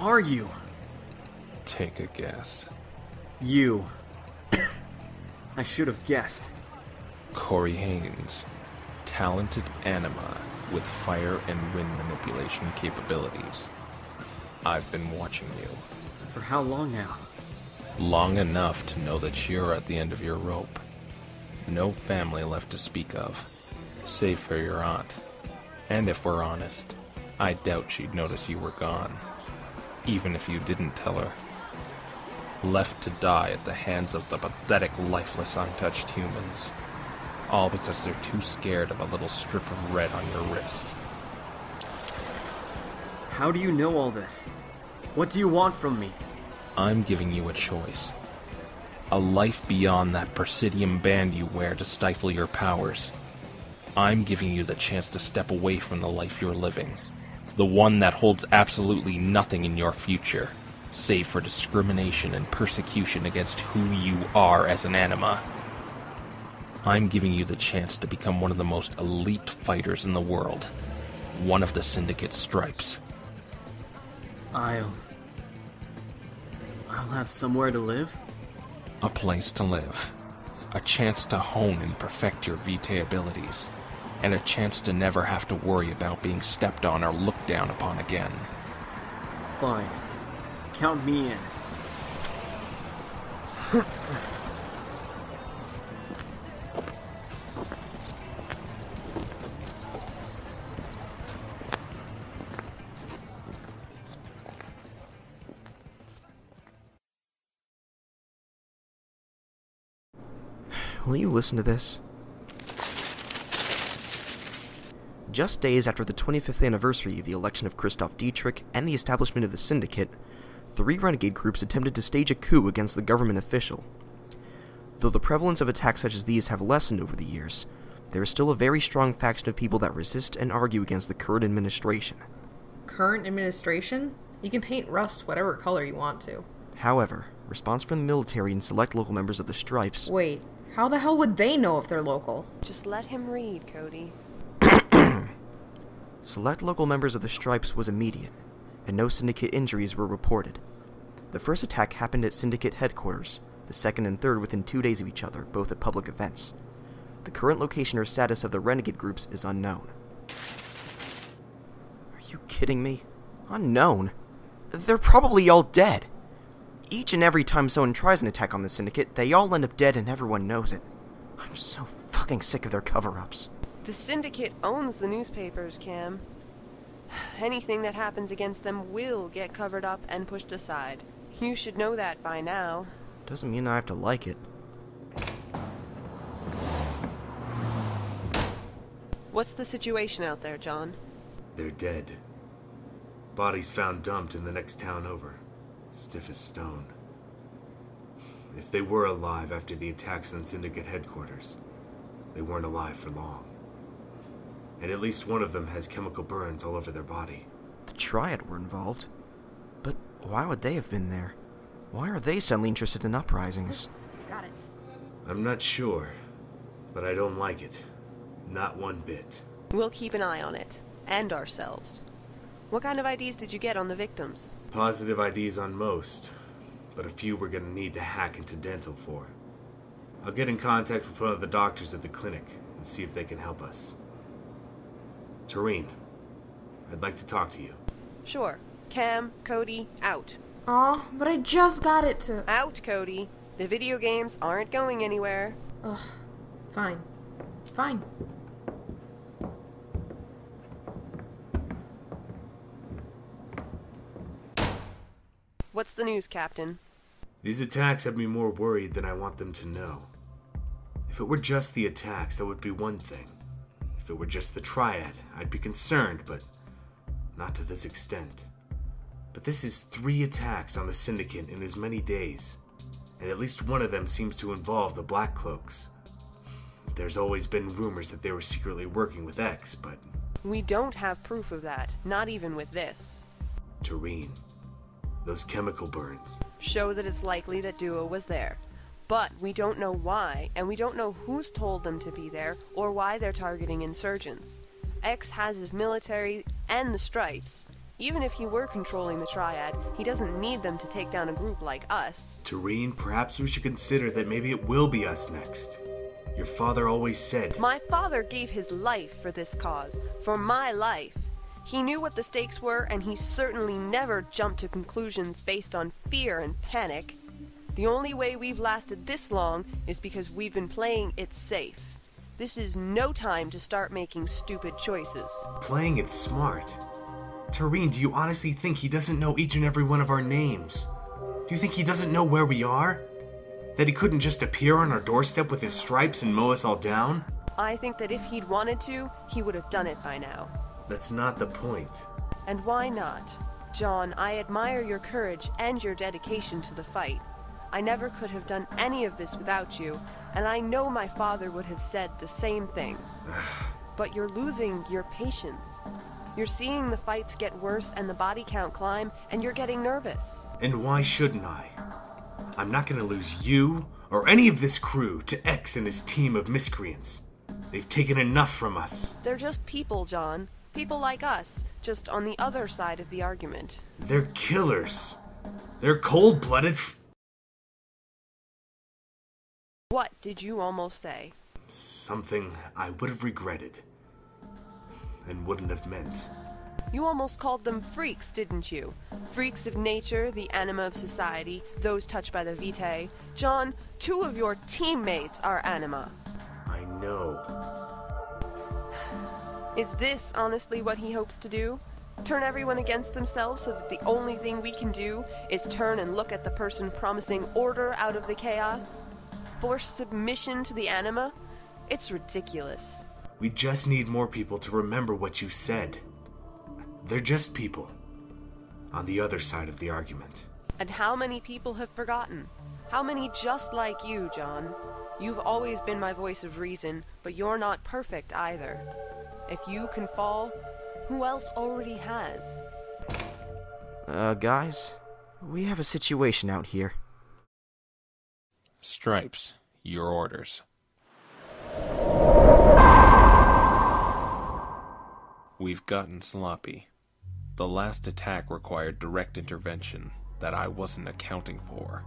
are you? Take a guess. You. I should have guessed. Corey Haynes. Talented anima with fire and wind manipulation capabilities. I've been watching you. For how long now? Long enough to know that you're at the end of your rope. No family left to speak of, save for your aunt. And if we're honest, I doubt she'd notice you were gone, even if you didn't tell her. Left to die at the hands of the pathetic, lifeless, untouched humans. All because they're too scared of a little strip of red on your wrist. How do you know all this? What do you want from me? I'm giving you a choice. A life beyond that Presidium band you wear to stifle your powers. I'm giving you the chance to step away from the life you're living. The one that holds absolutely nothing in your future, save for discrimination and persecution against who you are as an anima. I'm giving you the chance to become one of the most elite fighters in the world. One of the Syndicate's stripes. I'll have somewhere to live? A place to live. A chance to hone and perfect your Vitae abilities. And a chance to never have to worry about being stepped on or looked down upon again. Fine. Count me in. Will you listen to this? Just days after the 25th anniversary of the election of Christoph Dietrich and the establishment of the Syndicate, 3 renegade groups attempted to stage a coup against the government official. Though the prevalence of attacks such as these have lessened over the years, there is still a very strong faction of people that resist and argue against the current administration. Current administration? You can paint Rust whatever color you want to. However, response from the military and select local members of the Stripes... Wait, how the hell would they know if they're local? Just let him read, Cody. Select local members of the Stripes was immediate, and no Syndicate injuries were reported. The first attack happened at Syndicate headquarters, the second and third within 2 days of each other, both at public events. The current location or status of the renegade groups is unknown. Are you kidding me? Unknown? They're probably all dead. Each and every time someone tries an attack on the Syndicate, they all end up dead and everyone knows it. I'm so fucking sick of their cover-ups. The Syndicate owns the newspapers, Cam. Anything that happens against them will get covered up and pushed aside. You should know that by now. Doesn't mean I have to like it. What's the situation out there, John? They're dead. Bodies found dumped in the next town over. Stiff as stone. If they were alive after the attacks on Syndicate headquarters, they weren't alive for long. And at least one of them has chemical burns all over their body. The Triad were involved. But why would they have been there? Why are they suddenly interested in uprisings? Got it. I'm not sure, but I don't like it. Not one bit. We'll keep an eye on it. And ourselves. What kind of IDs did you get on the victims? Positive IDs on most, but a few we're gonna need to hack into dental for. I'll get in contact with one of the doctors at the clinic and see if they can help us. Torene, I'd like to talk to you. Sure. Cam, Cody, out. Aw, but I just got it to... Out, Cody. The video games aren't going anywhere. Ugh. Fine. Fine. What's the news, Captain? These attacks have me more worried than I want them to know. If it were just the attacks, that would be one thing. If it were just the Triad, I'd be concerned, but not to this extent. But this is 3 attacks on the Syndicate in as many days, and at least one of them seems to involve the Black Cloaks. There's always been rumors that they were secretly working with X, but... We don't have proof of that, not even with this. Torene, those chemical burns. Show that it's likely that Duo was there. But we don't know why, and we don't know who's told them to be there, or why they're targeting insurgents. X has his military and the Stripes. Even if he were controlling the Triad, he doesn't need them to take down a group like us. Torene, perhaps we should consider that maybe it will be us next. Your father always said... My father gave his life for this cause, for my life. He knew what the stakes were, and he certainly never jumped to conclusions based on fear and panic. The only way we've lasted this long is because we've been playing it safe. This is no time to start making stupid choices. Playing it smart? Torene, do you honestly think he doesn't know each and every one of our names? Do you think he doesn't know where we are? That he couldn't just appear on our doorstep with his stripes and mow us all down? I think that if he'd wanted to, he would have done it by now. That's not the point. And why not? John, I admire your courage and your dedication to the fight. I never could have done any of this without you, and I know my father would have said the same thing. But you're losing your patience. You're seeing the fights get worse and the body count climb, and you're getting nervous. And why shouldn't I? I'm not gonna lose you, or any of this crew, to X and his team of miscreants. They've taken enough from us. They're just people, John. People like us, just on the other side of the argument. They're killers. They're cold-blooded What did you almost say? Something I would have regretted. And wouldn't have meant. You almost called them freaks, didn't you? Freaks of nature, the anima of society, those touched by the vitae. John, 2 of your teammates are anima. I know. Is this honestly what he hopes to do? Turn everyone against themselves so that the only thing we can do is turn and look at the person promising order out of the chaos? Force submission to the anima? It's ridiculous. We just need more people to remember what you said. They're just people. On the other side of the argument. And how many people have forgotten? How many just like you, John? You've always been my voice of reason, but you're not perfect either. If you can fall, who else already has? Guys, we have a situation out here. Stripes, your orders. We've gotten sloppy. The last attack required direct intervention that I wasn't accounting for,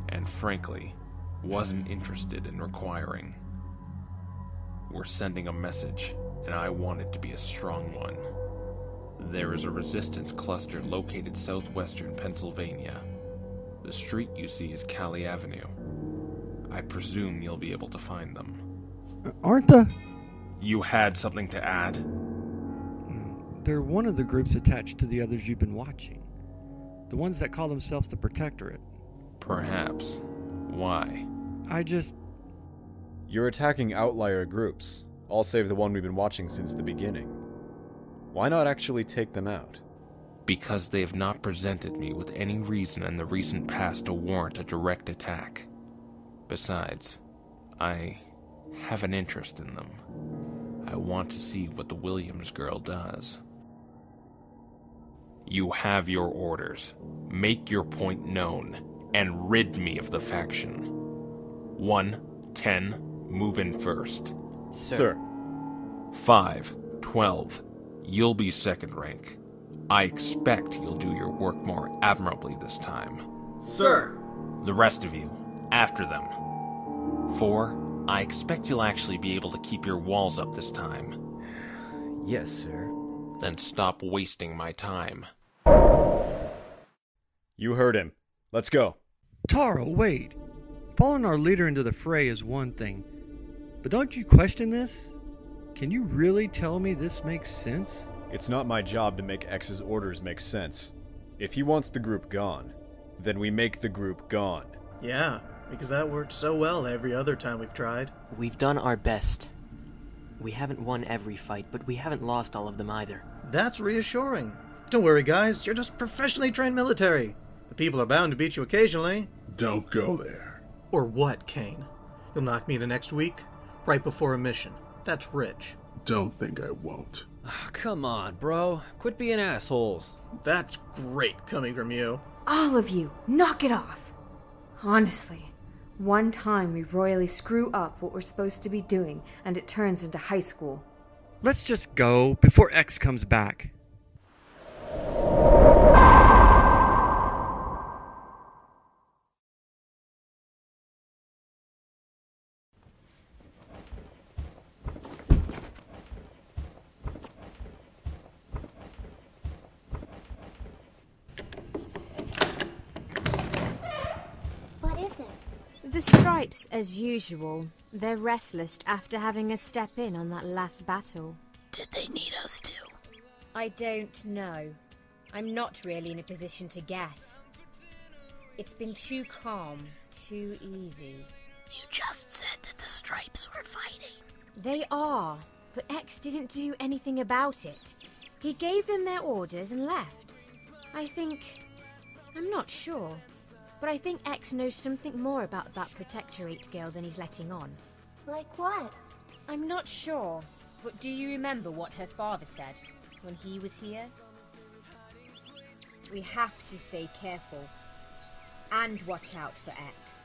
and frankly, wasn't interested in requiring. We're sending a message, and I want it to be a strong one. There is a resistance cluster located southwestern Pennsylvania. The street you see is Cali Avenue. I presume you'll be able to find them. Aren't the... You had something to add? They're one of the groups attached to the others you've been watching. The ones that call themselves the Protectorate. Perhaps. Why? You're attacking outlier groups, all save the one we've been watching since the beginning. Why not actually take them out? Because they have not presented me with any reason in the recent past to warrant a direct attack. Besides, I have an interest in them. I want to see what the Williams girl does. You have your orders. Make your point known, and rid me of the faction. 1, 10, move in first. Sir. 5, 12, you'll be second rank. I expect you'll do your work more admirably this time. Sir! The rest of you, after them. 4, I expect you'll actually be able to keep your walls up this time. Yes, sir. Then stop wasting my time. You heard him. Let's go. Taro, wait. Following our leader into the fray is one thing. But don't you question this? Can you really tell me this makes sense? It's not my job to make X's orders make sense. If he wants the group gone, then we make the group gone. Yeah, because that worked so well every other time we've tried. We've done our best. We haven't won every fight, but we haven't lost all of them either. That's reassuring. Don't worry, guys. You're just professionally trained military. The people are bound to beat you occasionally. Don't go there. Or what, Kane? You'll knock me into next week? Right before a mission. That's rich. Don't think I won't. Oh, come on, bro. Quit being assholes. That's great coming from you. All of you, knock it off. Honestly, one time we royally screw up what we're supposed to be doing, and it turns into high school. Let's just go before X comes back. The Stripes, as usual. They're restless after having us step in on that last battle. Did they need us to? I don't know. I'm not really in a position to guess. It's been too calm, too easy. You just said that the Stripes were fighting. They are, but X didn't do anything about it. He gave them their orders and left. I'm not sure, but I think X knows something more about that Protectorate girl than he's letting on. Like what? I'm not sure, but do you remember what her father said when he was here? We have to stay careful and watch out for X.